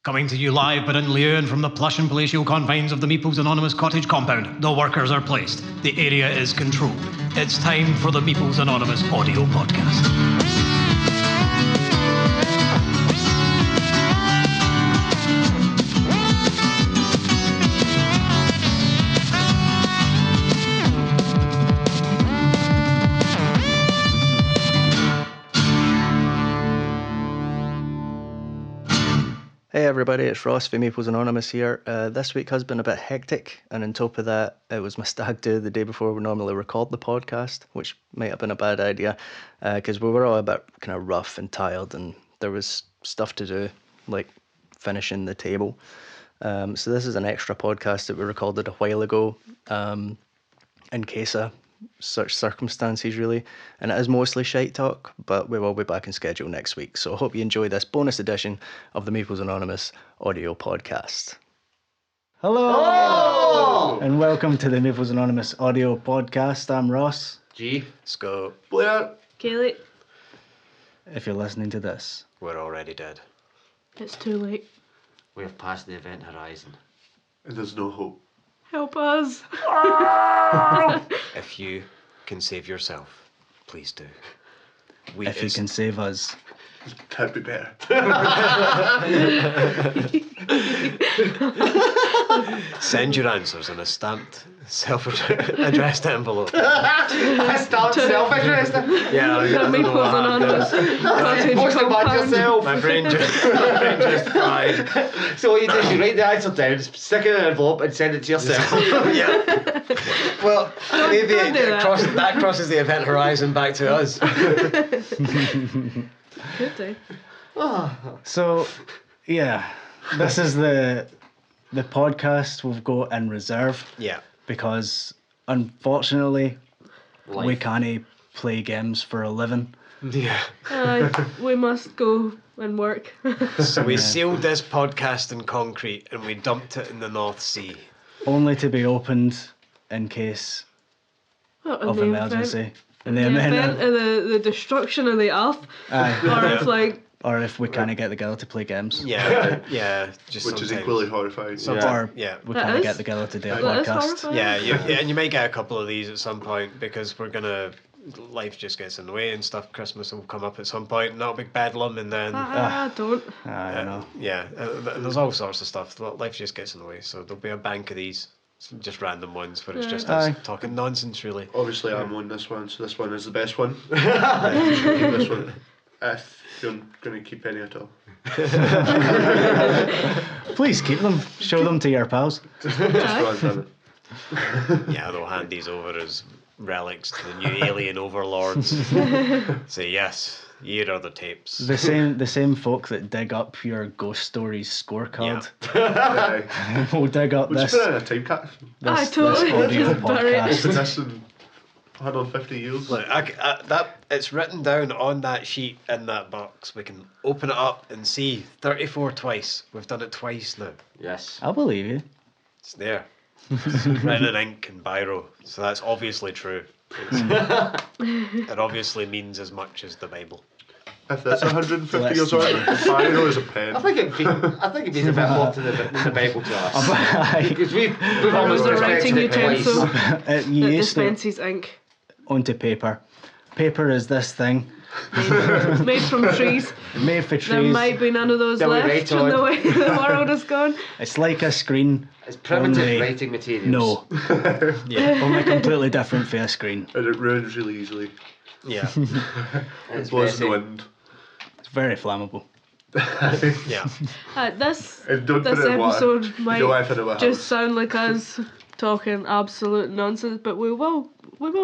Coming to you live but in lieu and from the plush and palatial confines of the Meeples Anonymous cottage compound, the workers are placed. The area is controlled. It's time for the Meeples Anonymous audio podcast. Hey everybody, it's Ross from Meeples Anonymous here. This week has been a bit hectic, and on top of that, it was my stag do the day before we normally record the podcast, which might have been a bad idea, because we were all a bit kind of rough and tired, and there was stuff to do, like finishing the table. So this is an extra podcast that we recorded a while ago, in case of such circumstances really, and it is mostly shite talk, but we will be back in schedule next week, so I hope you enjoy this bonus edition of the Meeples Anonymous audio podcast. Hello! And welcome to the Meeples Anonymous audio podcast. I'm Ross. G. Scott. Blair. Kaylee. If you're listening to this, We're already dead. It's too late. We have passed the event horizon. And there's no hope. Help us. If you can save yourself, please do. if you can save us. Can't be better. Send your answers in a stamped, self-addressed envelope. I stamped self-addressed. Yeah, I don't know Meeples Anonymous. Cottage Post it back compound. yourself. My brain just fried. So what you do is you write the answer down, stick it in an envelope and send it to yourself. Yeah. Well, maybe don't do that. that crosses the event horizon back to us. Could do. So, yeah, this is the podcast we've got in reserve, Yeah. because unfortunately we Life. can't play games for a living. Yeah. We must go and work. So we sealed this podcast in concrete and we dumped it in the North Sea. Only to be opened in case of emergency. In the event of the destruction of the earth. Or if or if we can't get together to play games. Yeah, yeah. Just Which is sometimes. equally horrifying. Or Yeah. we That can't is- get together to do a That is podcast. horrifying. Yeah, and you might get a couple of these at some point because life just gets in the way and stuff. Christmas will come up at some point and that'll be bedlam and then... Don't. I don't know. Yeah, and there's all sorts of stuff. Life just gets in the way, so there'll be a bank of these, just random ones where it's just us Aye. talking nonsense, really. Obviously, I'm on this one, so this one is the best one. This one, if you're going to keep any at all. Please keep them. Show them to your pals. Just go and done it. Yeah, they'll hand these over as relics to the new alien overlords. Say, yes, here are the tapes. The same folk that dig up your Ghost Stories scorecard Aye. will dig up Would you this, put it in a time capsule? I totally this audio bury it. Open podcast. this in 150 years. Look, that it's written down on that sheet in that box. We can open it up and see 34 twice. We've done it twice now. Yes. I'll believe you. It's there. It's written in ink and biro, so that's obviously true. It obviously means as much as the Bible. If that's 150 Let's years old, Biro is a pen. I think it means a bit more to the Bible to us. Because we've always was a writing respected it twice. utensil You that used to dispenses ink. onto paper. Paper is this thing Made from trees. made for There trees. might be none of those That we left write from on. the way the world has gone. It's like a screen. It's primitive Only- writing materials. No, Yeah, only completely different for a screen. And it ruins really easily. yeah, It's It blows in the messy. wind. It's very flammable. yeah. This And don't this put it in water. episode You don't want might to put it in a just house. sound like us talking absolute nonsense, but we will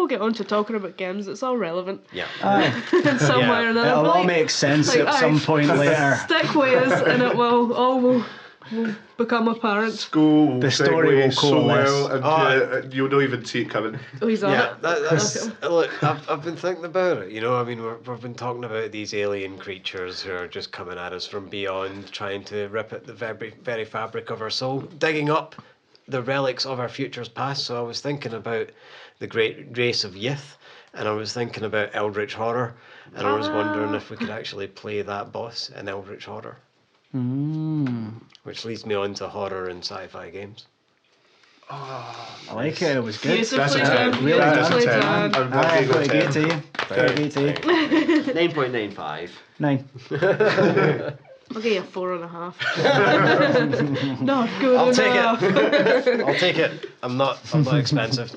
get on to talking about games. It's all relevant Yeah. in some Yeah. way or another. It'll But, all like, make sense like, at some point later. stick with us, and it will become apparent. School will The story will segue so well, coalesce. and you'll not even see it coming. Oh, he's on Yeah, it. that's look. I've been thinking about it. You know, I mean, we've been talking about these alien creatures who are just coming at us from beyond, trying to rip at the very fabric of our soul, digging up the relics of our futures past. So I was thinking about the great race of Yith, and I was thinking about Eldritch Horror, and I was wondering if we could actually play that boss in Eldritch Horror. which leads me on to horror and sci-fi games. I like it. It was good. Beautifully That's a done. 10. Really Beautifully done. done. I'm Got to going give it to you. Got to give it to you. 9.95. 9. I'll give you a 4.5. Not good I'll take enough. it. I'll take it. I'm not expensive.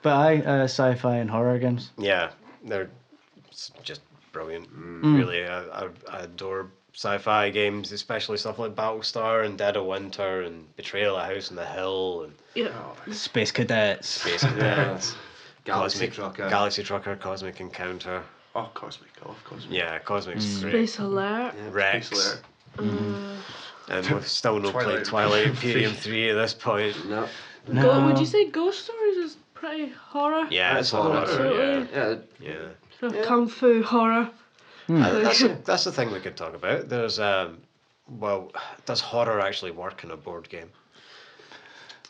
But sci-fi and horror games. Yeah, they're just brilliant. Really, I adore sci-fi games, especially stuff like Battlestar and Dead of Winter and Betrayal at House on the Hill and Yeah. Space Cadets. Space Cadets, Galaxy Trucker. Galaxy Trucker, Cosmic Encounter. Oh, Cosmic. I love Cosmic. Yeah, Cosmic's great. Space Alert. Rex. Space And we've still not played Twilight Twilight Imperium Imperium 3 at this point. No. Would you say Ghost Stories is pretty horror? Yeah, it's That's horror. absolutely. Yeah. Yeah. Sort of Kung fu horror. That's the thing we could talk about. There's does horror actually work in a board game?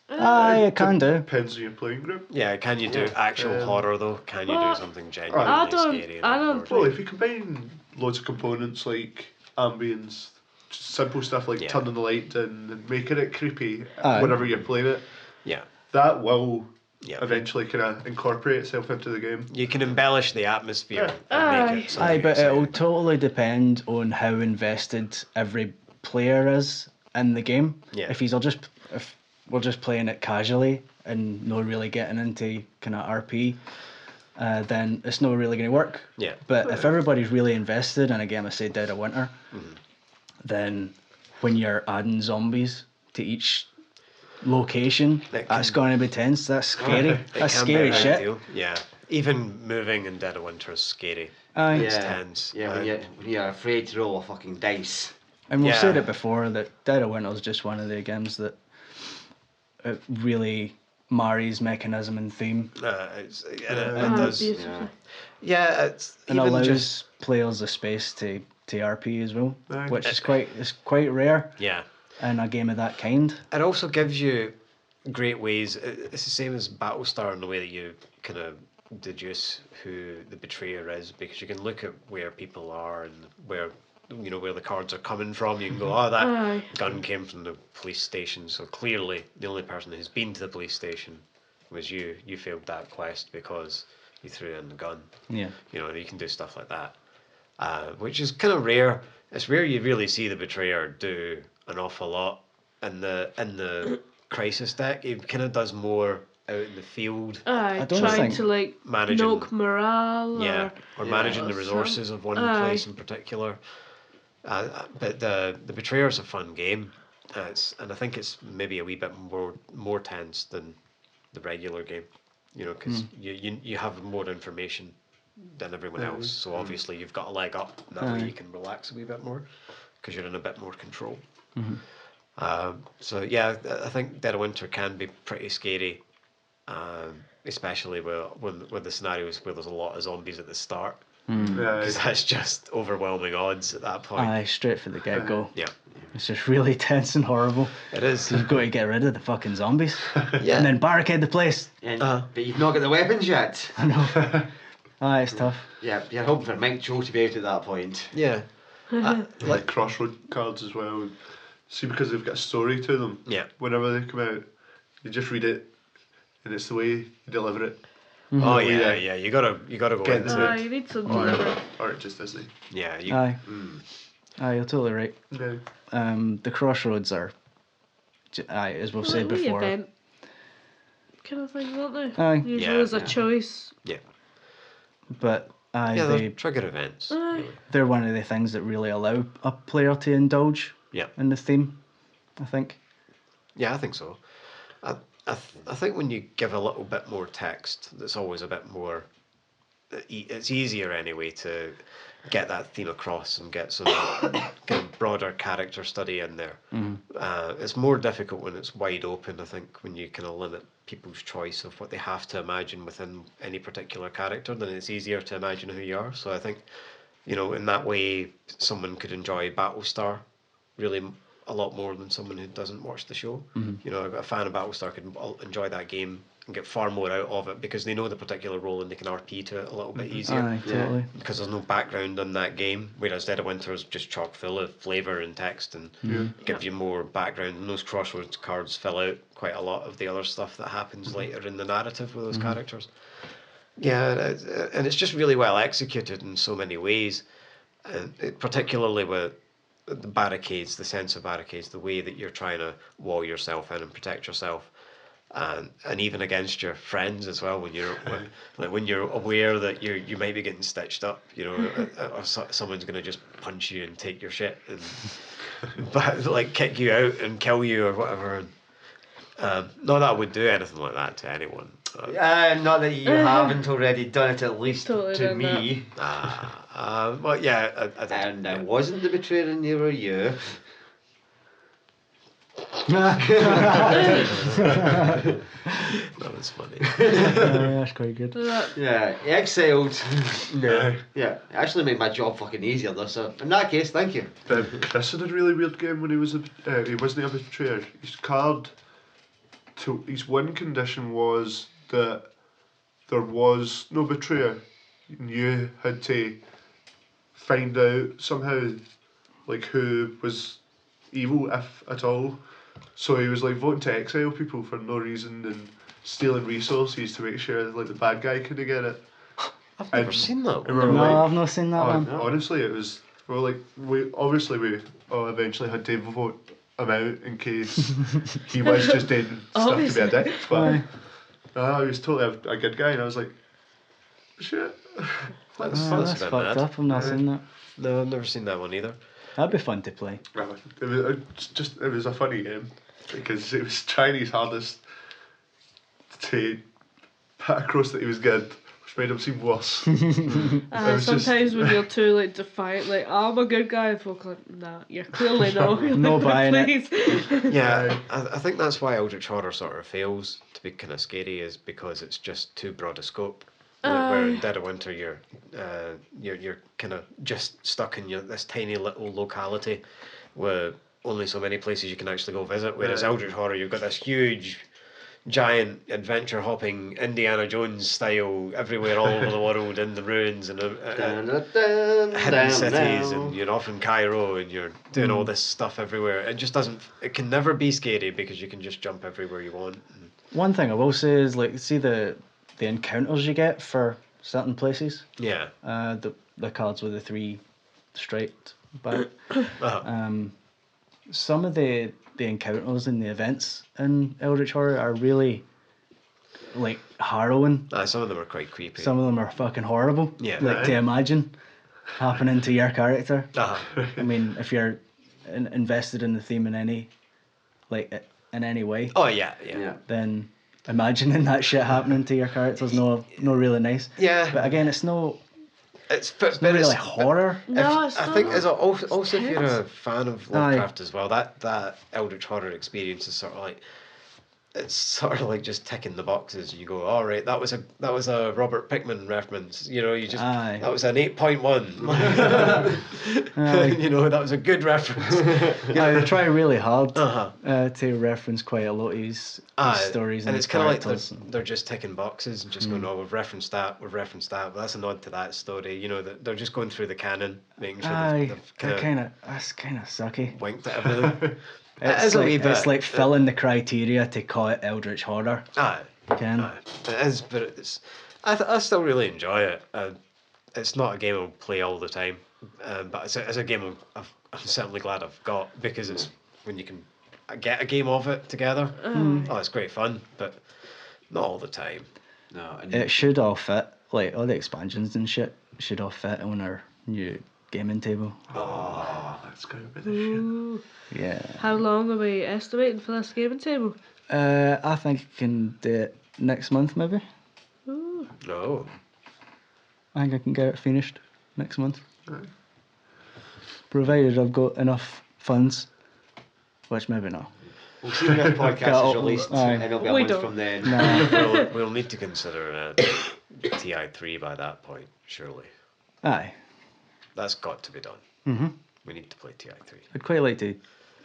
It can do. Depends on your playing group. Yeah, can you do actual horror though? Can you well, do something genuinely I don't- scary? in I a don't board Well, game? if you combine loads of components like ambience, just simple stuff like Yeah. turning the light down and making it creepy Aye. whenever you're playing it, Yeah, that will yeah. eventually kind of incorporate itself into the game. You can embellish the atmosphere and Aye. make it something Aye, but exciting. it'll totally depend on how invested every player is in the game. Yeah. If we're just playing it casually and not really getting into kind of RP, then it's not really going to work. Yeah. But if everybody's really invested in a game, I say Dead of Winter, then when you're adding zombies to each location, That that's can- going to be tense. That's scary. It That's can be scary a big shit. deal. Yeah, even moving in Dead of Winter is scary. Aye. It's Yeah. tense. Yeah, when you're afraid to roll a fucking dice. And we've Yeah. said it before that Dead of Winter is just one of the games that it really marries mechanism and theme It Ah, does. beautifully. Yeah, it's and even allows just players the space to RP as well, Aye. which is quite rare yeah. in a game of that kind. It also gives you great ways. It's the same as Battlestar in the way that you kind of deduce who the betrayer is, because you can look at where people are and where the cards are coming from. You can go, oh, that Aye. gun came from the police station, so clearly the only person who's been to the police station was you. You failed that quest because you threw in the gun. Yeah. You can do stuff like that, which is kind of rare. It's rare you really see the betrayer do an awful lot in the crisis deck. He kind of does more out in the field. I don't Trying think to like managing- knock morale. Yeah, or managing the or resources of one Aye. place in particular. But the Betrayer's a fun game, and I think it's maybe a wee bit more tense than the regular game. Because you have more information than everyone else, so obviously you've got a leg up. And that way you can relax a wee bit more, because you're in a bit more control. So yeah, I think Dead of Winter can be pretty scary, especially with the scenarios where there's a lot of zombies at the start. Yeah, Because that's just overwhelming odds at that point. aye, straight for the get go. Yeah, It's just really tense and horrible. it is. You've got to get rid of the fucking zombies. Yeah. And then barricade the place. And, Uh-huh. But you've not got the weapons yet. I know. Aye, it's tough. Yeah, you're hoping for Mike Cho to be out at that point. Yeah. like crossroad cards as well. See, because they've got a story to them. Yeah. Whenever they come out, you just read it, and it's the way you deliver it. Oh Yeah. yeah. You gotta go Get into the- it. You need some Or, delivery. or it just isn't. Yeah. Aye. Aye, you're totally right. No. The crossroads are, aye, as we've said Like, before. event kind of thing, aren't they? Aye. Usually Yeah. there's a choice. Yeah. But aye, Yeah. they They're trigger events. Aye. they're one of the things that really allow a player to indulge Yeah. in the theme, I think. Yeah, I think so. I think when you give a little bit more text, that's always a bit more. It's easier anyway to get that theme across and get some kind of broader character study in there. It's more difficult when it's wide open. I think when you kind of limit people's choice of what they have to imagine within any particular character, then it's easier to imagine who you are. So I think, in that way, someone could enjoy Battlestar really a lot more than someone who doesn't watch the show. A fan of Battlestar could enjoy that game and get far more out of it because they know the particular role and they can RP to it a little bit easier. Aye, totally. Because there's no background on that game, whereas Dead of Winter is just chock full of flavour and text and give you more background. And those crossroads cards fill out quite a lot of the other stuff that happens later in the narrative with those characters. Yeah, and it's just really well executed in so many ways, and particularly with the barricades, the sense of barricades, the way that you're trying to wall yourself in and protect yourself. And even against your friends as well, when you're aware that you might be getting stitched up, or someone's going to just punch you and take your shit and but like kick you out and kill you or whatever. Not that I would do anything like that to anyone. Not that you haven't already done it at least Totally to done me. But yeah, I did. And I wasn't the betrayer and you were you. That was funny. That's quite good. Yeah, exiled. No. Yeah, it actually made my job fucking easier though, so in that case, thank you. Chris had a really weird game when he wasn't a betrayer. His win condition was that there was no betrayer. You had to find out somehow like who was evil, if at all. So he was like voting to exile people for no reason and stealing resources to make sure like the bad guy couldn't get it. I've never seen that And one. we were No, like, I've not seen that one. honestly, it was. We were like, we eventually had to vote him out in case he was just doing stuff to be a dick. But he was totally a good guy, and I was like, shit. That's That's a bit fucked mad. up. I've not seen that. No, I've never seen that one either. That'd be fun to play. It was a funny game because it was trying his hardest to put across that he was good, which made him seem worse. was Sometimes when you're too like defiant, like I'm a good guy, folk are like, nah, you're clearly not. No buying it. Please. Yeah, I think that's why Eldritch Horror sort of fails to be kind of scary, is because it's just too broad a scope. Where in Dead of Winter you're kind of just stuck in this tiny little locality with only so many places you can actually go visit. Whereas Eldritch Horror, you've got this huge, giant adventure hopping Indiana Jones style everywhere all over the world in the ruins and hidden cities, and you're off in Cairo and you're doing all this stuff everywhere. It just doesn't. It can never be scary because you can just jump everywhere you want. One thing I will say is, like, see the encounters you get for certain places. Yeah. The cards with the 3 striped back. Uh-huh. Some of the encounters in the events in Eldritch Horror are really like harrowing. Some of them are quite creepy. Some of them are fucking horrible. Yeah. Like to imagine happening to your character. Uh-huh. I mean, if you're invested in the theme in any way, Oh yeah. then imagining that shit happening to your character's no really nice. Yeah. But again, it's not But really it's horror. No, it's I not. think also if you're a fan of Aye. Lovecraft as well, that Eldritch Horror experience is sort of like, it's sort of like just ticking the boxes. You go, all right, that was a Robert Pickman reference. You just Aye. that was an 8.1. That was a good reference. They try really hard Uh-huh. to reference quite a lot of his stories and and it's his kind of like characters. they're just ticking boxes and just going, oh, we've referenced that, but that's a nod to that story. They're just going through the canon, making sure Aye, they've kind of that's kind of sucky. winked at everything. It's a like, wee bit. it's like filling the criteria to call it Eldritch Horror. Aye. Ken. Aye. It is, but it's. I still really enjoy it. It's not a game I'll play all the time, but it's a game I'm certainly glad I've got, because it's when you can get a game of it together. Oh, it's great fun, but not all the time. No, It should all fit, like all the expansions and shit should all fit on our new gaming table. Oh, that's going to be the shit. Yeah. How long are we estimating for this gaming table? I think I can do it next month, maybe. Ooh. No. I think I can get it finished next month. Provided I've got enough funds, which maybe not. We'll see when this podcast is released, Aye. and it'll be a We month don't. from then. Nah. We'll need to consider TI3 by that point, surely. Aye. That's got to be done. Mhm. We need to play TI3. I'd quite like to,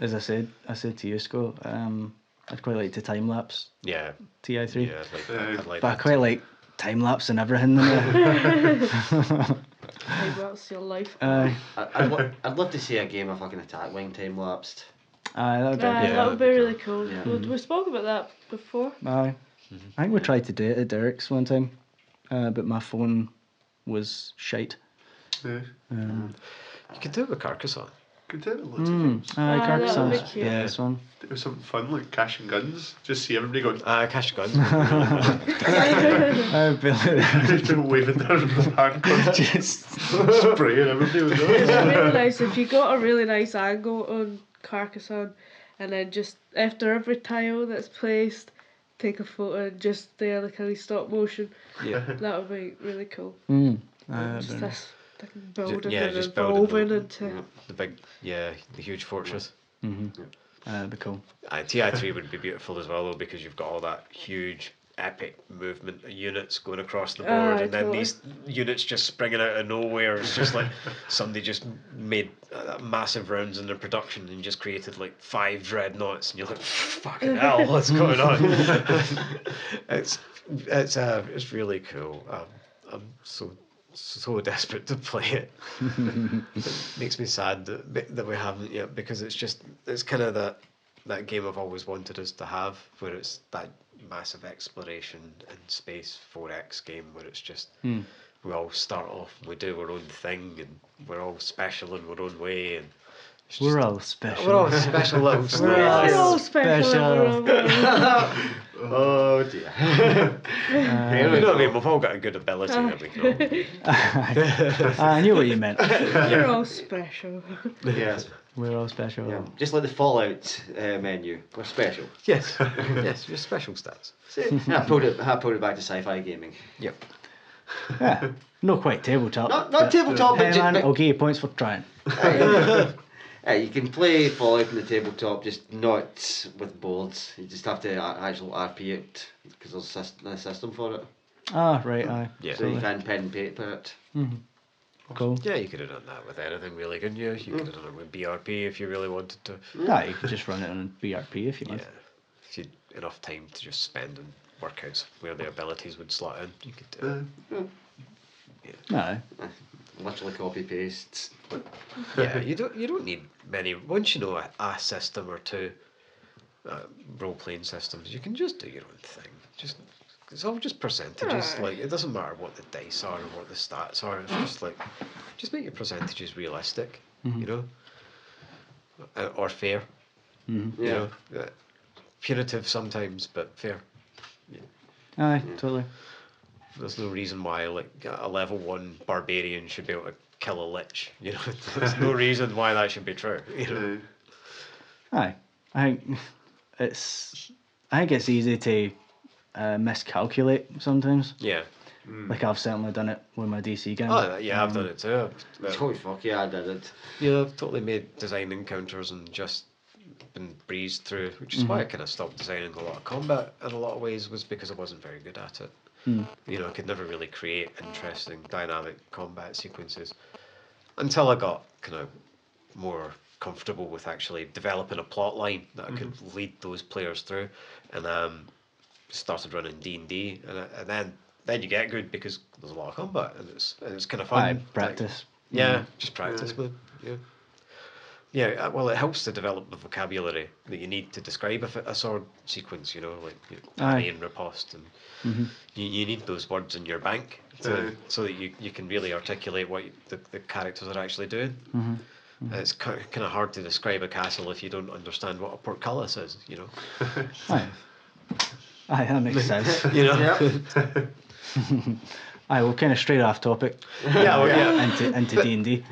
as I said to you, Scott, I'd quite like to time lapse Yeah. TI3. Yeah, I'd like But I that quite too. like time lapse and everything. In it. Hey, that's your life. I'd love to see a game of fucking Attack Wing time lapsed. Aye, that'd be Yeah, good. that would be that'd be really cool. Yeah. We spoke about that before. Aye. I think we tried to do it at Derek's one time, but my phone was shite. Yeah. You could do it with Carcassonne. Could do it with loads of games. Aye, that would be Carcassonne's cute. yeah, this one. Do it with something fun like Cash and Guns. Just see everybody going, Cash Guns. would be really fun. I'd be like, just waving down the hand, just spraying everybody with It's those. really nice if you got a really nice angle on Carcassonne, and then just after every tile that's placed, take a photo and just stay like a stop motion. Yeah. That would be really cool. that'd Just be nice. this building yeah, and just building evolving the- into. The big, the huge fortress. That'd be cool. TI3 would be beautiful as well though, because you've got all that huge epic movement of units going across the board, and then totally. these units just springing out of nowhere. It's just like somebody just made massive rounds in their production and just created like 5 dreadnoughts, and you're like, fucking hell, what's going on? It's really cool. I'm so desperate to play it. It makes me sad that we haven't yet, because it's kind of that game I've always wanted us to have, where it's that massive exploration and space 4X game where it's just we all start off and we do our own thing and we're all special in our own way, and it's We're just- all special. we're all special little stories. We're all We're all special. special. Oh dear. Here we You know what I go. mean? We've all got a good ability that we can all I knew what you meant. We're all special. Yes. We're all special. Yeah. Just like the Fallout menu. We're special. Yes, yes, your special stats. I pulled it back to sci-fi gaming. Yep. Yeah. Not quite tabletop. Not tabletop, but Hey man, I'll give you points for trying. you can play Fallout on the tabletop, just not with boards. You just have to actually RP it because there's a system for it. Ah, right, aye. Yeah. So you can pen and paper it. Cool. Yeah, you could have done that with anything really, couldn't you? You could have done it with BRP if you really wanted to. Nah, you could just run it on BRP if you Yeah. want. If you had enough time to just spend on workouts where the abilities would slot in, you could do it. Nah. Literally copy paste. Yeah, you don't need many. Once you know a system or two, role playing systems, you can just do your own thing. It's all just percentages. Aye. Like it doesn't matter what the dice are or what the stats are. It's just like just make your percentages realistic, you know, or fair. You Yeah. know, punitive sometimes, but fair. Aye, totally. There's no reason why like a level 1 barbarian should be able to kill a lich. You know, there's no reason why that should be true. You know. Aye. I think it's easy to miscalculate sometimes. Yeah. Like I've certainly done it with my DC game. Oh yeah, I've done it too. Holy fuck, yeah, I did it. Yeah, I've totally made design encounters and just been breezed through, which is why I kind of stopped designing a lot of combat in a lot of ways, was because I wasn't very good at it. You know, I could never really create interesting, dynamic combat sequences until I got kind of more comfortable with actually developing a plot line that I could lead those players through, and started running D&D, and then you get good because there's a lot of combat and it's kind of fun. Aye, Like, practice. yeah, just practice, man. Yeah. Yeah, well, it helps to develop the vocabulary that you need to describe a sword sequence, you know, like parry and riposte, and you need those words in your bank so that you can really articulate what the characters are actually doing. It's kind of hard to describe a castle if you don't understand what a portcullis is, you know. Aye. Aye, that makes sense. You know. Yep. Aye, we're kind of straight off topic Yeah, well, yeah. into D&D,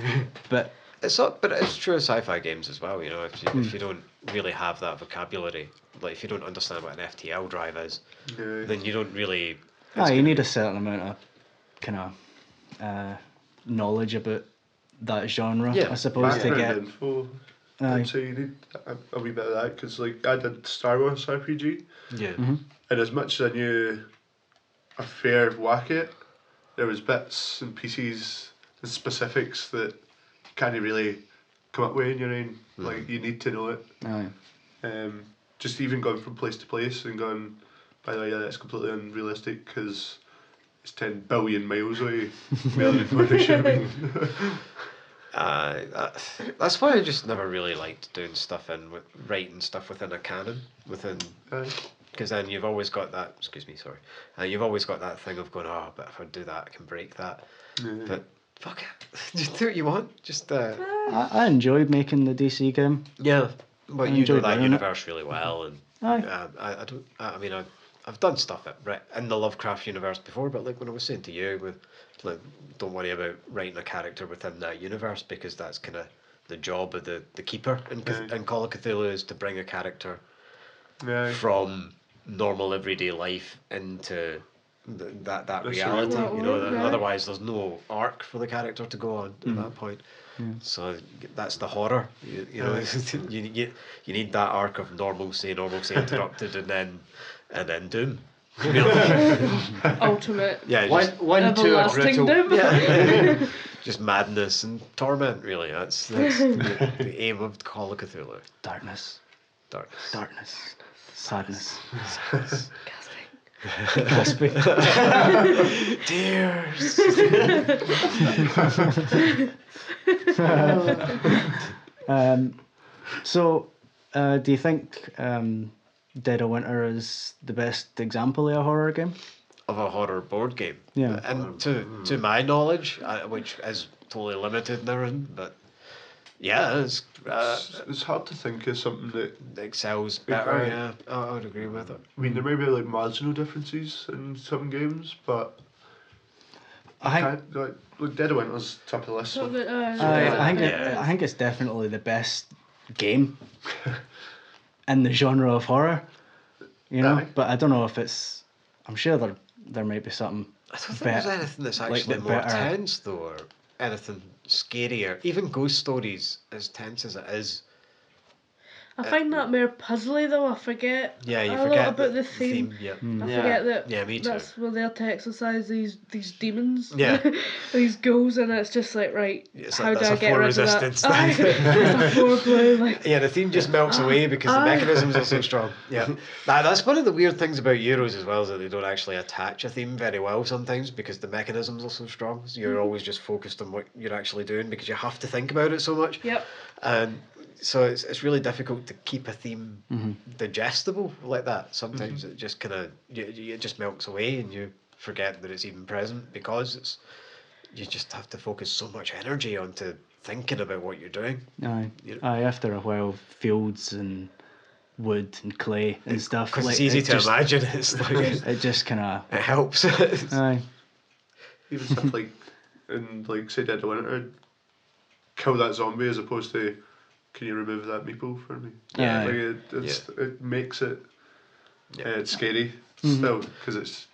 but But it's true of sci-fi games as well, you know. If you don't really have that vocabulary, like if you don't understand what an FTL drive is, then you don't really. you need a certain amount of kind of knowledge about that genre, Yeah, I suppose, to get. info. Aye. And so you need a wee bit of that, because like I did Star Wars RPG, Yeah. and as much as I knew a fair whack at it, there was bits and pieces and specifics that you can't really come up with in your own. Like you need to know it. Aye. just even going from place to place and going, by the way, yeah, that's completely unrealistic because it's 10 billion miles away. Rather than what it should have been. That's why I just never really liked doing stuff writing stuff within a canon, because then you've always got that. Excuse me, sorry. You've always got that thing of going, oh, but if I do that, I can break that. But fuck it, just do what you want. Just I enjoyed making the DC game. yeah. But I you know enjoyed that learning it. universe really well, and Aye. I don't. I mean, I've done stuff in the Lovecraft universe before, but like when I was saying to you, with like, don't worry about writing a character within that universe because that's kind of the job of the keeper in Call of Cthulhu is to bring a character from normal everyday life into that That's reality. real. You know, That world, otherwise there's no arc for the character to go on at that point. So that's the horror. You know, you need that arc of normalcy interrupted, and then doom. You know? Ultimate. Yeah, One, two, and Everlasting brutal. doom. yeah. Just madness and torment. Really, that's the aim of Call of Cthulhu. Darkness. Darkness. Darkness. Sadness. Gasping. Gasping. Tears. So, do you think Dead of Winter is the best example of a horror game? Of a horror board game. Yeah. And to my knowledge, which is totally limited now, but yeah, It's hard to think of something that. excels better. Yeah, I would agree with it. I mean, there may be like marginal differences in some games, but I think like Dead of Winter's top of the list. So So. that, I think it's definitely the best game in the genre of horror. You know, Aye. but I don't know if it's. I'm sure there might be something. I don't think there's anything that's actually the more better- tense though, or anything scarier. Even Ghost Stories, as tense as it is. I find that more puzzly though. I forget Yeah, you a lot forget about the theme. Yeah. I Yeah. forget that Yeah, me too. that's where they're to exercise these demons. Yeah. These ghouls, and it's just like, right, It's how like, do I that's a get 4 rid resistance. of that? Aye, it's a 4 blue, like. Yeah, the theme just melts away because the Aye. mechanisms are so strong. Yeah, that's one of the weird things about Euros as well, is that they don't actually attach a theme very well sometimes because the mechanisms are so strong. So you're always just focused on what you're actually doing because you have to think about it so much. Yep. And so it's really difficult to keep a theme digestible like that. Sometimes it just kind of it just melts away and you forget that it's even present because you just have to focus so much energy onto thinking about what you're doing. Aye. You know? Aye, after a while, fields and wood and clay and stuff. Because like, it's easy it to just- imagine. It's like It just kind of. it helps. Aye. Even stuff like in like say Dead of Winter, kill that zombie as opposed to can you remove that meeple for me? Yeah. Like it makes it scary Mm-hmm. still because it's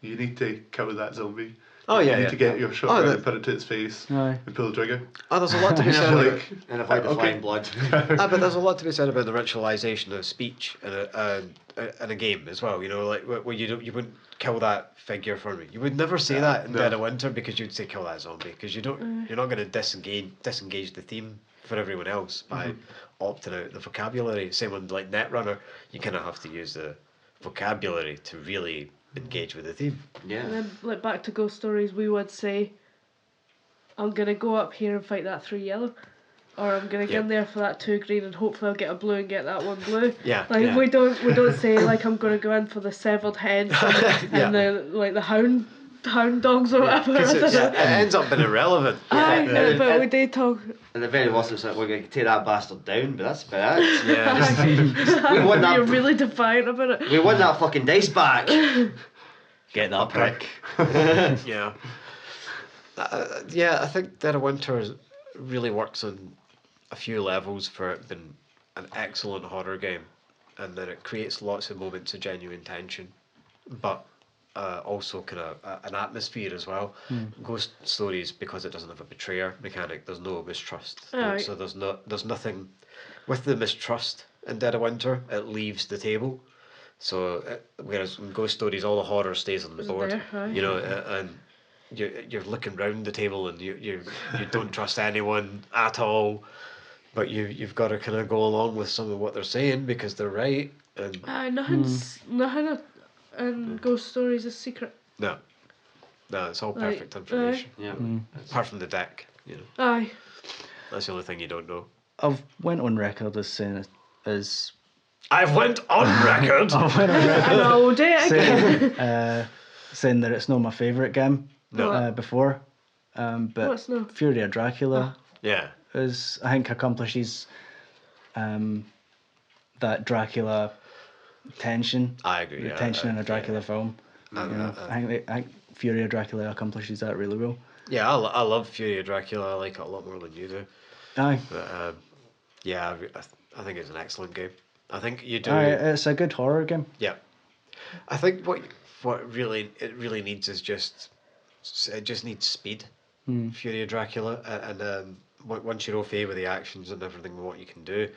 you need to kill that zombie. Oh, yeah, You need yeah. to get your shotgun that- and put it to its face Aye. and pull the trigger. Oh, there's a lot to be said. Like, And avoid the Okay. flying blood. But there's a lot to be said about the ritualization of speech in a game as well. You know, like where you wouldn't kill that figure for me. You would never say that in no. Dead of Winter because you'd say kill that zombie because you're not going to disengage the theme for everyone else by opting out the vocabulary. Same with like Netrunner, you kind of have to use the vocabulary to really engage with the theme. Yeah. And then, like, back to Ghost Stories, we would say, I'm going to go up here and fight that 3 yellow. Or I'm going to get in there for that 2 green and hopefully I'll get a blue and get that 1 blue. Yeah, Like, yeah. we don't say, like, I'm going to go in for the severed head and the hound dogs or whatever. Because I don't know. it ends up being irrelevant. Aye, Yeah. but we did talk. And the very worst is that we're going to take that bastard down, but that's about it. Yeah. We want You're that. really defiant about it. We want that fucking dice back. Get that prick. Yeah. Yeah, I think Dead of Winter really works on a few levels for it being an excellent horror game, and then it creates lots of moments of genuine tension, but also kind of an atmosphere as well. Ghost Stories, because it doesn't have a betrayer mechanic, there's no mistrust. Aye. So there's nothing with the mistrust in Dead of Winter. It leaves the table. So whereas in Ghost Stories, all the horror stays on the Is board. there, aye. You know, and you're looking round the table and you don't trust anyone at all, but you've got to kind of go along with some of what they're saying because they're right. And nothing in Ghost Stories is secret. no, it's all Like, perfect information. Yeah. Apart from the deck, Aye. that's the only thing you don't know. I've went on record as saying as I went on record. And I'll do it again. saying that it's not my favourite game. No. Before, but What's no? Fury of Dracula Yeah, is, I think, accomplishes that Dracula tension. I agree. The yeah, tension in a Dracula film. I think Fury of Dracula accomplishes that really well. Yeah, I love Fury of Dracula. I like it a lot more than you do. Aye. But yeah, I think it's an excellent game. I think you do. It's a good horror game. Yeah, I think what it really needs is just needs speed. Fury of Dracula, and once you're okay with the actions and everything and what you can do,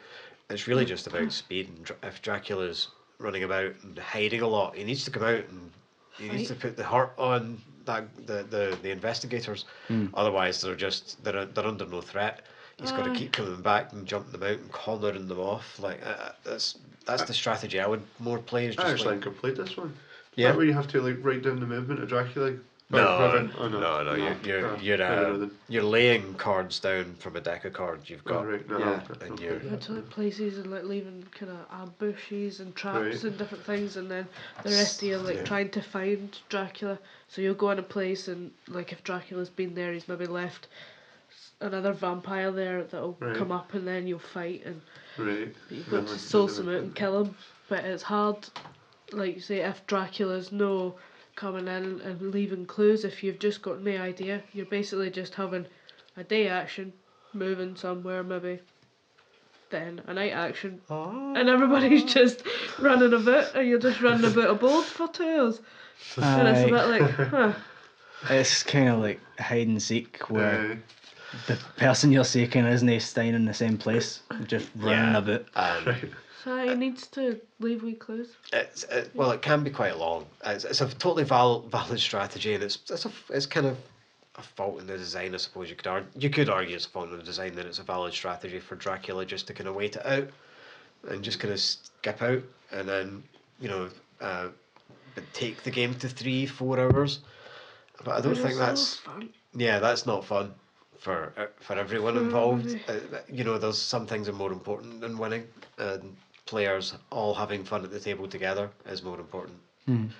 it's really just about speed. And if Dracula's running about and hiding a lot, he needs to come out and he needs to put the hurt on the investigators. Otherwise, they're under no threat. He's got to keep coming back and jumping them out and cornering them off. Like that's the strategy I would more play. Is just I actually think I played this one. Yeah. That where you have to like write down the movement of Dracula. No, No. you're laying cards down from a deck of cards you've got, Right. No, Yeah. and You had to like places and like leaving kind of ambushes and traps and different things, and then the rest of you like trying to find Dracula. So you'll go in a place and like if Dracula's been there, he's maybe left another vampire there that'll come up, and then you'll fight, and Right. you've got to source him out and kill him. But it's hard, like you say, if Dracula's no coming in and leaving clues. If you've just got no idea, you're basically just having a day action, moving somewhere maybe, then a night action, and everybody's just running about, and you're just running about a board for 2 hours. And it's a bit like, huh. It's kind of like hide and seek, where Aye. the person you're seeking isn't staying in the same place, just running about. So he needs to leave wee clues. Well, it can be quite long. It's a totally valid strategy, and it's kind of a fault in the design, I suppose. You could argue it's a fault in the design that it's a valid strategy for Dracula just to kind of wait it out and just kind of skip out, and then but take the game to 3-4 hours. But I don't think that's fun. Yeah, that's not fun for everyone involved. There's some things are more important than winning, and players all having fun at the table together is more important than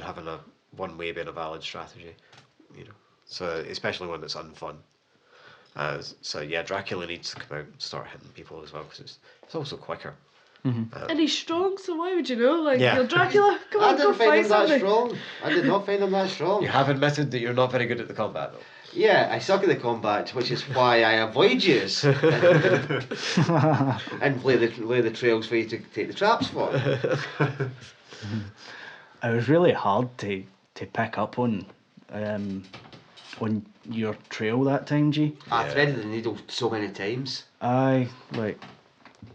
having a one way being a valid strategy. So especially one that's unfun. Dracula needs to come out and start hitting people as well, because it's also quicker. And he's strong, so why would you know? Like, Yeah. you're Dracula, come I on, go didn't find fight him that somebody. strong. I did not find him that strong. You have admitted that you're not very good at the combat, though. Yeah, I suck at the combat, which is why I avoid yous and lay the trails for you to take the traps for. It was really hard to pick up on your trail that time, G. I threaded the needle so many times.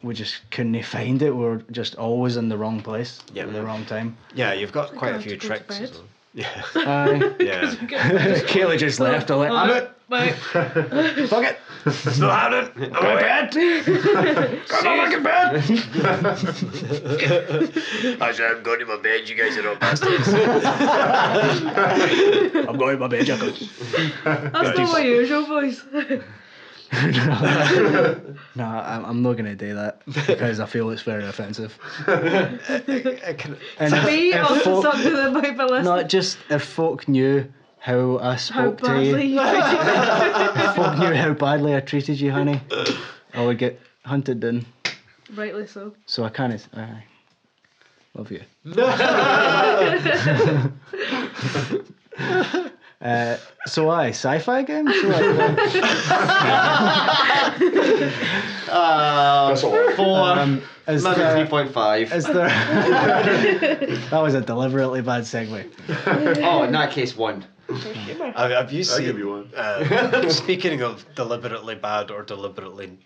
We just couldn't find it. We were just always in the wrong place Yeah. at the wrong time. Yeah, you've got quite a glad few to go to tricks. bed. As well. Yeah. Aye. Yeah. Kayla just left. I went, I'm it. Bye. Fuck it. It's not happening. I'm going to bed. Come back in bed. I said I'm going to my bed. You guys are all bastards. I'm going to my bed, Jacob. That's not my usual voice. No, I'm not going to do that because I feel it's very offensive. And Me if or folk- something that might be listening. not just if folk knew how I How spoke to badly you, you treated if folk knew how badly I treated you, honey, I would get hunted down. Rightly so. So I can't. Love you. Sci-fi games. That's all. 4, Is maybe there, 3.5. is there? That was a deliberately bad segue. Oh, in that case, 1. Have you I'll seen? give you one. Speaking of deliberately bad or deliberately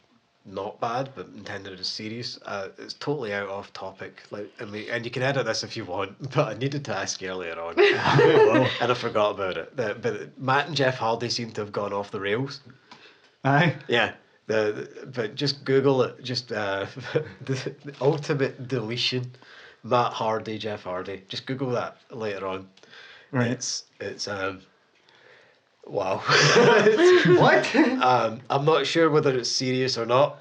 not bad, but intended as serious, it's totally out off topic. And you can edit this if you want, but I needed to ask you earlier on, and I forgot about it. But Matt and Jeff Hardy seem to have gone off the rails. Aye. Yeah, But just Google it. Just the ultimate deletion. Matt Hardy, Jeff Hardy. Just Google that later on. Right. It's wow. What? I'm not sure whether it's serious or not,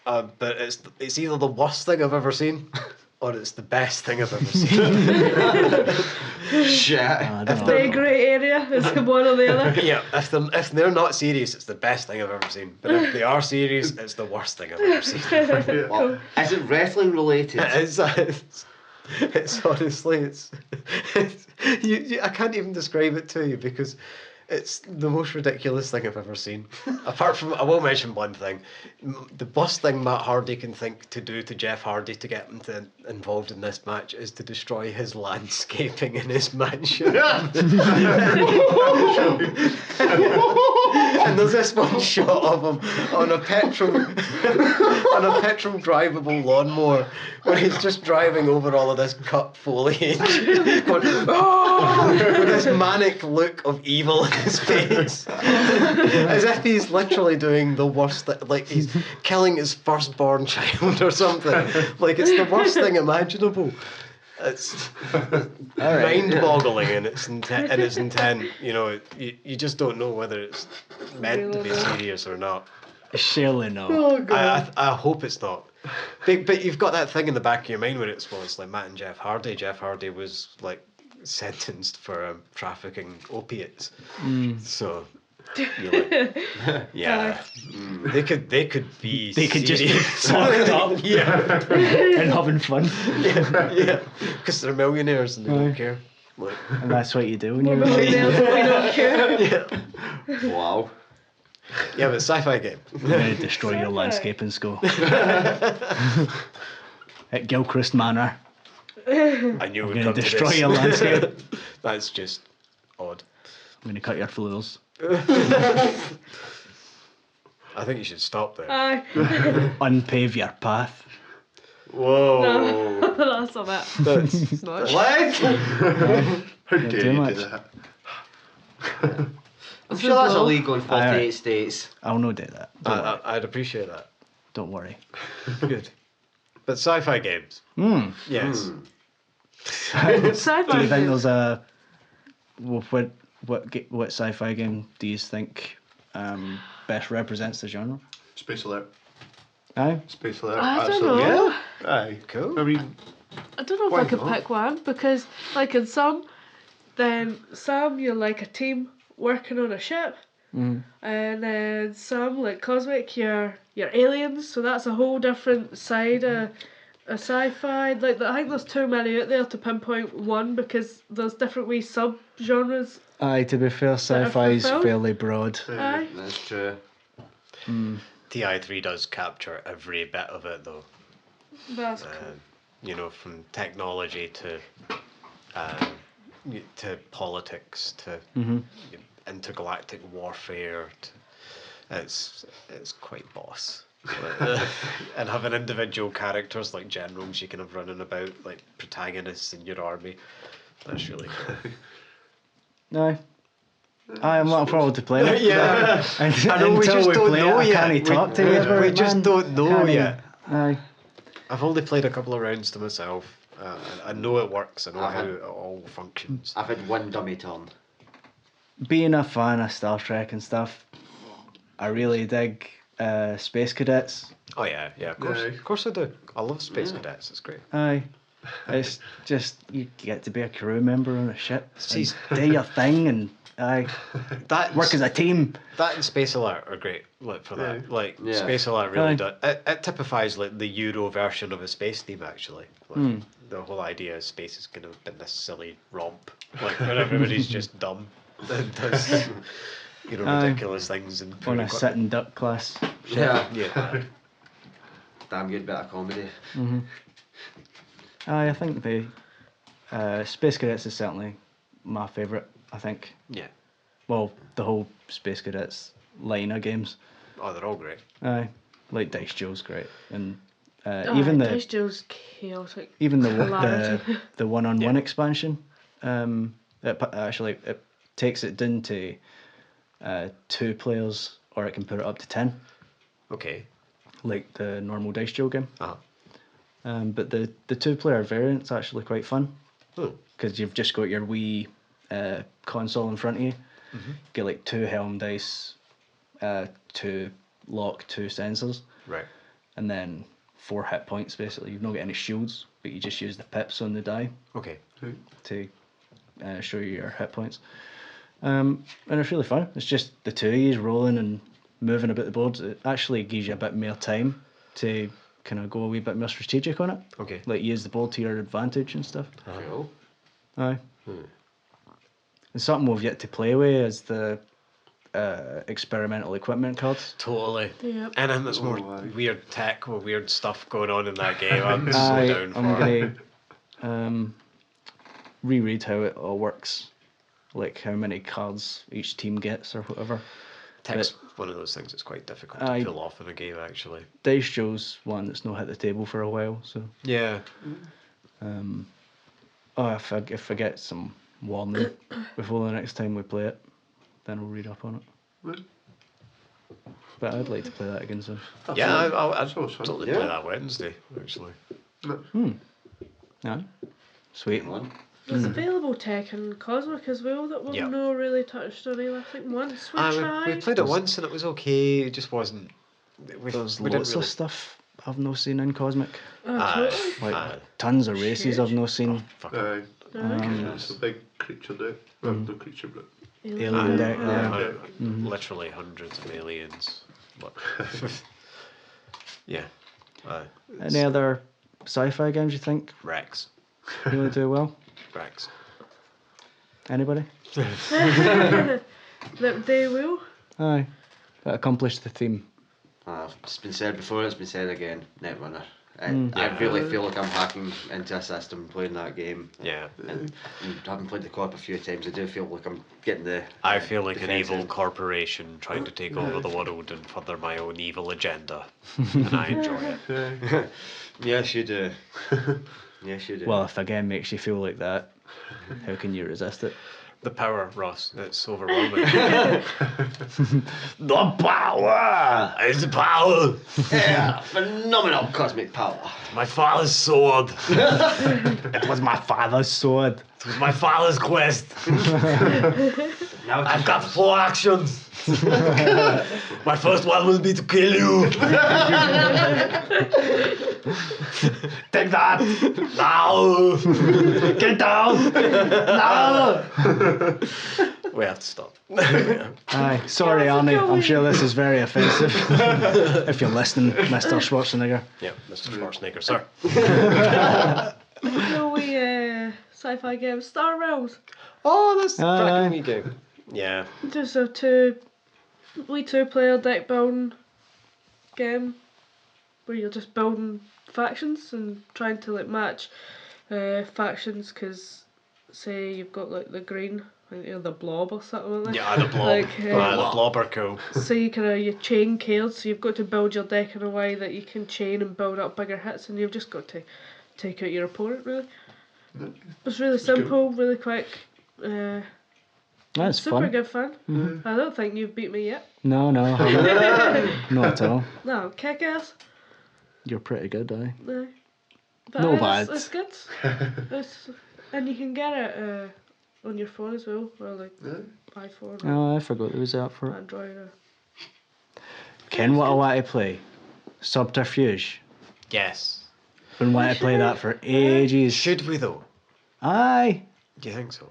but it's either the worst thing I've ever seen, or it's the best thing I've ever seen. Shit. I don't know. Very grey area. It's one or the other. Yeah, if they're not serious, it's the best thing I've ever seen. But if they are serious, it's the worst thing I've ever seen. Well, is it wrestling related? It's honestly, it's I can't even describe it to you because it's the most ridiculous thing I've ever seen. Apart from, I will mention one thing. The worst thing Matt Hardy can think to do to Jeff Hardy to get him involved in this match is to destroy his landscaping in his mansion. And there's this one shot of him on a petrol drivable lawnmower where he's just driving over all of this cut foliage going, "Oh!" with this manic look of evil in his face. As if he's literally doing the worst like he's killing his firstborn child or something. Like it's the worst thing imaginable. It's mind-boggling in its intent. You know, you just don't know whether it's meant to be serious or not. Surely no. Oh God! I hope it's not. But you've got that thing in the back of your mind where it's like Matt and Jeff Hardy. Jeff Hardy was like sentenced for trafficking opiates. So you're like, yeah, they could be. They could just be serious. fucked up. Yeah, And having fun. yeah, because they're millionaires and they don't care. Like, And that's what you do when We're you're millionaires, we don't care. yeah, Wow. yeah, but sci-fi game. going to destroy your Sci-fi. landscaping school. At Gilchrist Manor. I knew we'd I'm going come to to destroy this. your landscape. That's just odd. I'm going to cut your flowers. I think you should stop there. Aye. Unpave your path. Whoa. That's a bit. That's Not. What? How too dare you much. do that? I'm sure that's low. illegal in 48 Aye. states. I'll no do that. Don't worry. I'd appreciate that. Don't worry. Good. But sci-fi games. Yes. Do you Sci-fi. think there's a what sci-fi game do you think best represents the genre? Space Alert. Aye. Space Alert. I don't absolutely. know. Aye. Cool. I mean, I don't know if Why I could not? pick one because, like in some you're like a team working on a ship, and then some like Cosmic, you're aliens. So that's a whole different side of a sci-fi. Like I think there's too many out there to pinpoint one because there's different wee sub genres. Aye, to be fair, sci-fi's fulfilled? fairly broad. Aye. That's true. TI3 does capture every bit of it though. That's cool. You know, from technology to politics to intergalactic warfare. It's quite boss. And having individual characters like generals you can have running about, like protagonists in your army. That's really cool. Aye. I'm looking forward to playing it. Yeah. And, I know, we until just we don't play know it, yet. I can't talk to you about We it, just man. don't know Can't yet. Aye. I've only played a couple of rounds to myself. I know it works. I know how it all functions. I've had one dummy turn. Being a fan of Star Trek and stuff, I really dig Space Cadets. Oh yeah, of course, Aye. of course I do. I love Space Cadets. It's great. Aye. It's just, you get to be a crew member on a ship. See- And do your thing and aye. That Work as a team. That and Space Alert are great. Like for that, like Yeah. Space Alert really Aye. does. It typifies like the Euro version of a space theme actually. Like, the whole idea of space is kind of been this silly romp, like when everybody's just dumb and does Aye. ridiculous things and On a equipment. sitting duck class. Yeah. Yeah. Damn good bit of comedy. Aye, I think the Space Cadets is certainly my favourite, I think. Yeah. Well, the whole Space Cadets line of games. Oh, they're all great. Aye. Like Dice Joe's great. And even the Dice Joe's chaotic. even the hilarity. the one-on-one expansion, it takes it down to 2 players, or it can put it up to 10. Okay. like the normal dice jail game. Uh-huh. But the 2-player variant's actually quite fun Hmm. because you've just got your wee console in front of you. Get like 2 helm dice, 2 lock, 2 sensors, Right. and then 4 hit points basically. You've not got any shields, but you just use the pips on the die Okay. to show you your hit points. And it's really fun. It's just the 2 of you rolling and moving about the boards. It actually gives you a bit more time to kind of go a wee bit more strategic on it. Okay. Like use the board to your advantage and stuff. Cool. Aye. And something we've yet to play with is the experimental equipment cards. Totally. Yep. Anything that's more aye. weird tech or weird stuff going on in that game, I'm so Aye, down for. I'm gonna reread how it all works, like how many cards each team gets or whatever. Tech's one of those things that's quite difficult to Aye. pull off in a game, actually. Dice Joe's one that's not hit the table for a while, so Yeah. if I get some warning before the next time we play it, then I'll read up on it. Right. But I'd like to play that again soon. Yeah, I'd That's always fun. totally Yeah. play that Wednesday, actually. Aye. Sweet. One. There's available tech in Cosmic as well that we've Yeah. not really touched on either. I think once we tried. We played it once and it was okay, it just wasn't... There's we didn't lots really... of stuff I've not seen in Cosmic. Totally. Like Aye. tons of races I've not seen. Fuck Aye. Aye. It's a big creature deck. Well, no creature, but Alien deck, yeah. Literally hundreds of aliens. But yeah. Any other sci-fi games you think Rex. really do well? Rex. Anybody? That they will. Aye. That accomplished the theme. It's been said before, it's been said again. Netrunner. I Yeah. really feel like I'm hacking into a system playing that game. Yeah. And having played the co-op a few times, I do feel like I'm getting the. I feel like an defensive. evil corporation trying to take over the world and further my own evil agenda. And I enjoy it. Yes, you do. Yes, you do. Well, if a game makes you feel like that, how can you resist it? The power, Ross, it's overwhelming. the power! It's the power! Yeah, phenomenal cosmic power. My father's sword. It was my father's sword. It was my father's quest. Now I've got 4 actions. My first one will be to kill you. Take that. Now. Get down. Now. We have to stop. Aye. Sorry, Arnie. I'm sure this is very offensive. If you're listening, Mr. Schwarzenegger. Yeah, Mr. Schwarzenegger, sir. No, we sci-fi game Star Realms. Oh, that's the Aye. cracking wee game. Yeah. Just a 2-player deck building game where you're just building factions and trying to like match factions. Because say you've got like the green, the blob or something like that. Yeah, the blob. Like, The blob are cool. So you chain cards, so you've got to build your deck in a way that you can chain and build up bigger hits, and you've just got to take out your opponent really. It's really simple, really quick. That's Super fun. good fun. I don't think you've beat me yet. No, I haven't. Not at all. No, kick ass. You're pretty good, aye. No. But No it's, bad. It's good. And you can get it on your phone as well, or like iPhone or Oh, I forgot there was that for it. Android. Or... Ken, what I want to play? Subterfuge. Yes. Been wanting to play that for ages. Should we though? Aye. Do you think so?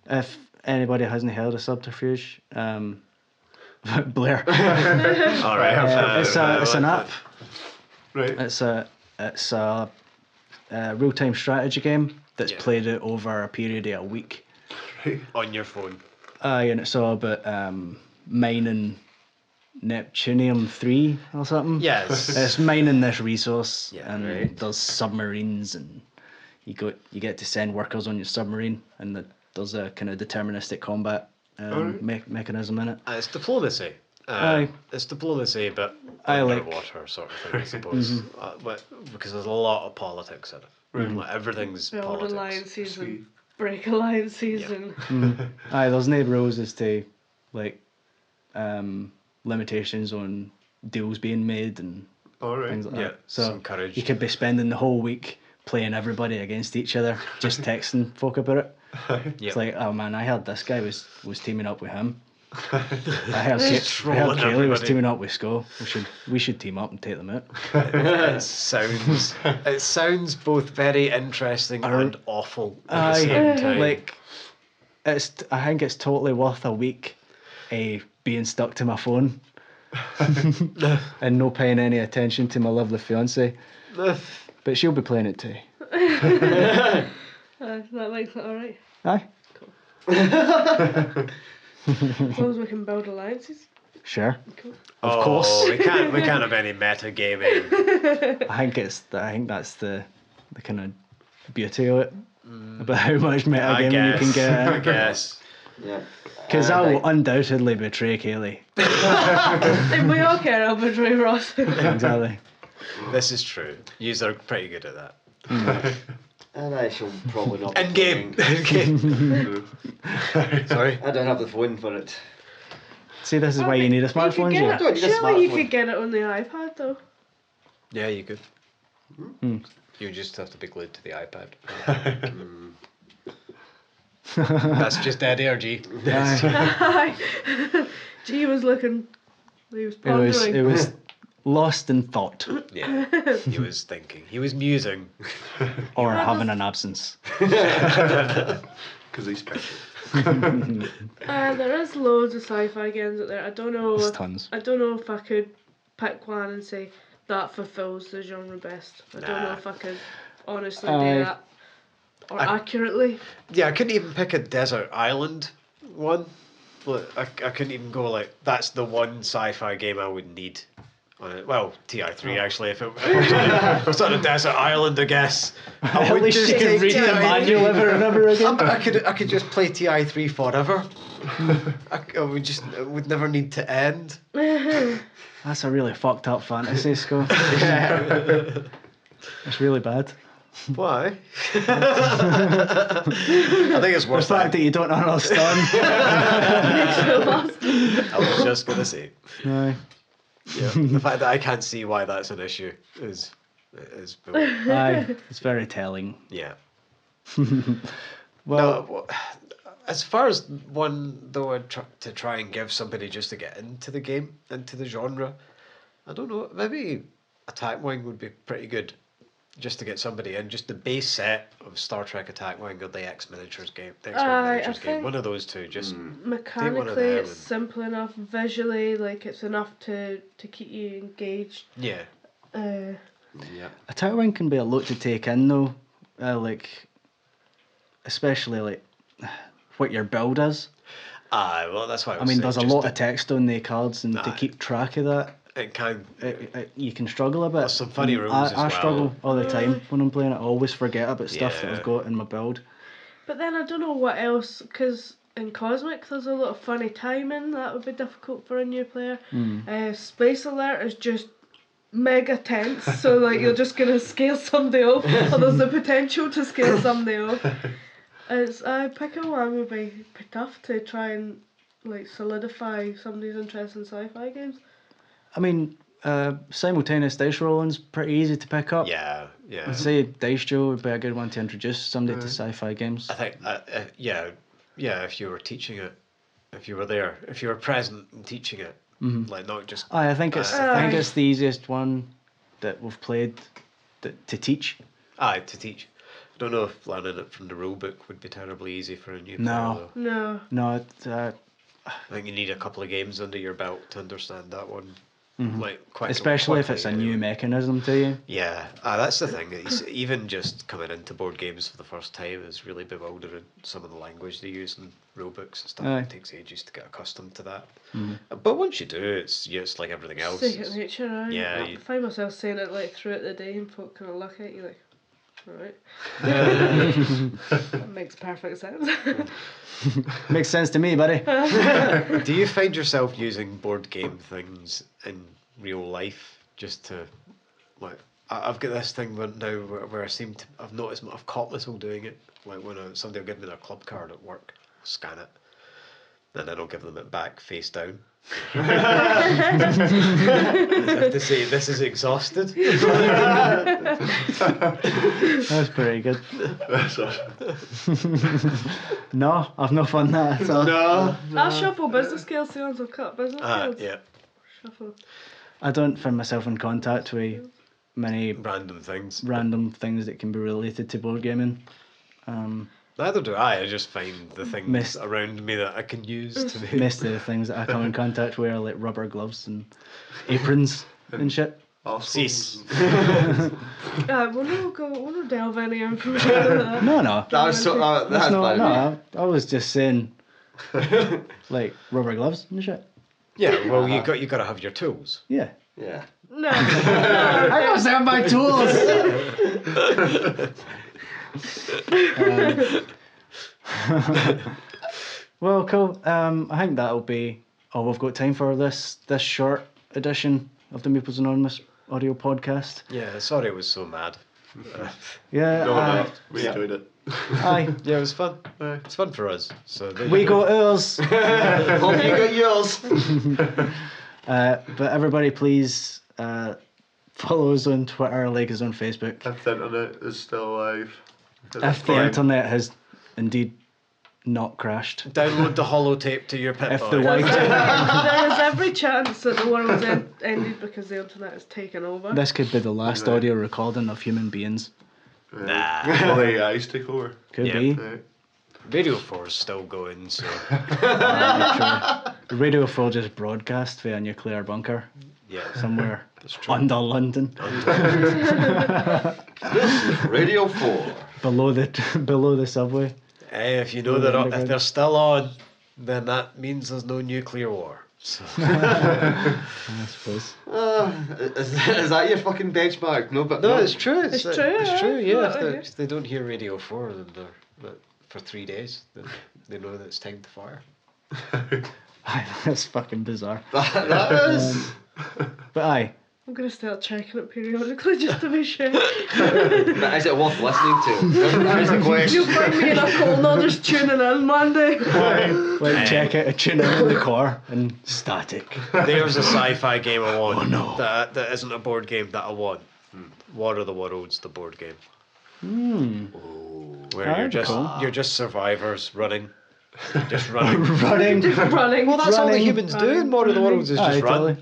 If anybody hasn't heard of Subterfuge, Blair. All right. It's an app. right. It's a real time strategy game that's Yeah. played out over a period of a week. On your phone. Aye, and it's all about mining Neptunium 3 or something. Yes. It's mining this resource, Yeah, and right. there's submarines, and you get to send workers on your submarine, and there's a kind of deterministic combat mechanism in it. It's diplomacy. Aye. It's diplomacy, but I like- underwater sort of thing, I suppose. But because there's a lot of politics in it. Like, everything's Build politics. alliances Sweet. and break alliances Yeah. and Aye, there's no rules as to like limitations on deals being made and All right. things like Yeah, that. So some courage. you could be spending the whole week playing everybody against each other, just texting folk about it. Yep. It's like, oh man, I heard this guy was teaming up with him. I heard, Just I heard trolling Kaylee was everybody. teaming up with Skull. We should team up and take them out. It sounds both very interesting and awful at the same time. Like, I think it's totally worth a week being stuck to my phone and no paying any attention to my lovely fiance. But she'll be playing it too. That makes it alright. Aye, As long as we can build alliances. sure. Cool. Of course. we can't have any metagaming. I think that's the kind of beauty of it. About how much metagaming you can get. I guess. Yeah. Because I will undoubtedly betray Kaylee. And we all care, I'll betray Ross. Exactly. This is true. Yous are pretty good at that. And I shall probably not. be In game. playing. Sorry. I don't have the phone for it. See, this is why you need a smartphone, You yeah. could get it, Don't need a surely you smartphone. could get it on the iPad though. Yeah, you could. Hmm. You just have to be glued to the iPad. That's just Eddie or G. Aye. G was looking. He was It pondering. was lost in thought Yeah, he was thinking. He was musing. or having an absence. Because he's special. There is loads of sci-fi games out there. I don't know. There's tons. I don't know if I could pick one and say that fulfills the genre best. I don't know Nah. if I could honestly Aye. do that or I- accurately. Yeah, I couldn't even pick a desert island one. Like, I couldn't even go like, that's the one sci-fi game I would need. On it. Well, TI3 actually, if it was on a desert island, I guess. I At would least just you can take read the TI3. manual ever and ever again. I could just play TI3 forever. I would never need to end. That's a really fucked up fantasy, Scott. Yeah. It's really bad. Why? I think it's The worse. fact that you don't understand. I was just gonna say. Aye. Yeah. The fact that I can't see why that's an issue is bull. Aye, it's very telling. Yeah. Well, No, as far as one though, to try and give somebody just to get into the game, into the genre, I don't know. Maybe Attack Wing would be pretty good, just to get somebody in. Just the base set of Star Trek Attack Wing or the X Miniatures game, the X Aye, Miniatures I game. think- One of those two. Just Mechanically, it's and- simple enough. Visually, like it's enough to keep you engaged. yeah. Yeah. Attack Wing can be a lot to take in though. Like, especially like what your build is. Aye, well that's why I mean, there's a lot of text on the cards, and to Aye. keep track of that, It can. you can struggle a bit. There's some funny rules I as well. struggle all the time when I'm playing it. I always forget about stuff that Yeah. I've got in my build. But then I don't know what else, because in Cosmic there's a lot of funny timing that would be difficult for a new player. Space Alert is just mega tense, so like you're just gonna scare somebody off, or there's the potential to scare somebody off. Picking one would be tough to try and like solidify somebody's interest in sci-fi games. I mean, simultaneous dice rolling's pretty easy to pick up. Yeah, yeah. I'd say Dice Joe would be a good one to introduce somebody to sci-fi games. I think, yeah, if you were teaching it, if you were there, if you were present and teaching it, like not just. I think it's Aye. the easiest one that we've played to teach. Aye, to teach. I don't know if learning it from the rule book would be terribly easy for a new player. No. Though. No. No, I think you need a couple of games under your belt to understand that one. Like quite. especially if it's a quickly new anyway. mechanism to you. Yeah, that's the thing. Even just coming into board games for the first time is really bewildering. Some of the language they use in rule books and stuff. Aye. It takes ages to get accustomed to that. But once you do, it's like everything else. Second It's- nature, right? yeah, I you- find myself saying it like throughout the day and folk kind of look at you like, alright. That makes perfect sense. Makes sense to me, buddy. Do you find yourself using board game things in real life just to, like, I've got this thing now where I've noticed I've caught myself doing it. Like when somebody will give me their club card at work, scan it, And then I'll give them it back face down. I have to say, this is exhausted. That's pretty good. That's awesome. No, I've not found that at all. No. I'll shuffle business skills, the ones I've cut business skills. Yeah. Shuffle. I don't find myself in contact with many Random things. random things that can be related to board gaming. Neither do I. I just find the things Missed. around me that I can use to make. Most of the things that I come in contact with are like rubber gloves and aprons and shit. Cease. We'll not delve any information into that. No, no. That was so. That's That's not, bad. no, I was just saying, like rubber gloves and shit. Yeah, well, you got to have your tools. Yeah. Yeah. No. I don't have my tools. Well, cool. I think that'll be all we've got time for this short edition of the Meeples Anonymous audio podcast. Yeah, sorry it was so mad. Yeah. No, we enjoyed it. Aye. Yeah, it was fun. It's fun for us. So there We you go. got ours. Hope you got yours. But everybody, please follow us on Twitter, like us on Facebook. If the internet is still alive. If the internet has indeed not crashed. Download the holotape to your Pip If Boy. the Wi There is every chance that the world has ended because the internet has taken over. This could be the last Right. audio recording of human beings. Nah. Will the AIs take over? Could Yeah. be. Right. Radio 4 is still going, so Radio 4 just broadcast via a nuclear bunker yeah. somewhere That's true. under London, Radio 4. below the subway. Hey, if you know if they're still on, then that means there's no nuclear war. So I suppose. Is that your fucking benchmark? No, but no, it's true. It's true, It's yeah. true. Yeah, Well, if okay. they don't hear Radio 4, then they're for 3 days. Then they know that it's time to fire. Aye, that's fucking bizarre. that is. But aye, I'm going to start checking it periodically just to be sure. But is it worth listening to? That is the question. You'll find me in a corner just tuning in Monday. like check it, tune in the car and static. There's a sci-fi game I want. Oh, no. That isn't a board game that I want. War of the Worlds, the board game. Where That'd be cool. you're just survivors running. Just running. Running. Running. Well, that's all the Running. humans do in War of the Worlds is Aye, just run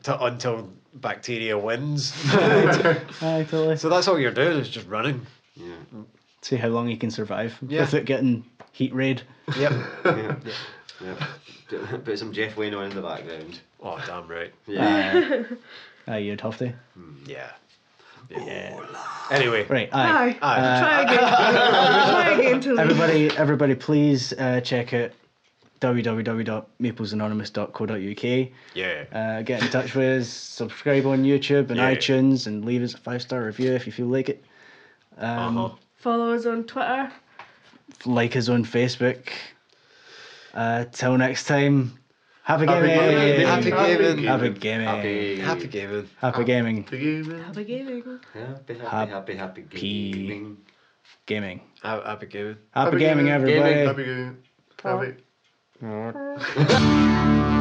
totally. until bacteria wins. Aye, totally. So that's all you're doing is just running. See how long you can survive Yeah. without getting heat raid. Yep. Yeah. Put some Jeff Wayne on in the background. Oh, damn right. Yeah. Aye, you'd have to. Yeah. Yeah. Anyway. Right, aye. Aye. Try again. Try again till Everybody, please check out www.maplesanonymous.co.uk. Yeah. Get in touch with us, subscribe on YouTube and Yeah. iTunes, and leave us a 5-star review if you feel like it. Follow us on Twitter. Like us on Facebook. Till next time, happy Happy gaming. gaming. Happy gaming. Happy gaming. Happy gaming. Happy gaming. The game. Have a gaming. Happy gaming. Gaming. Happy gaming. Happy gaming, everybody. Happy gaming. Happy.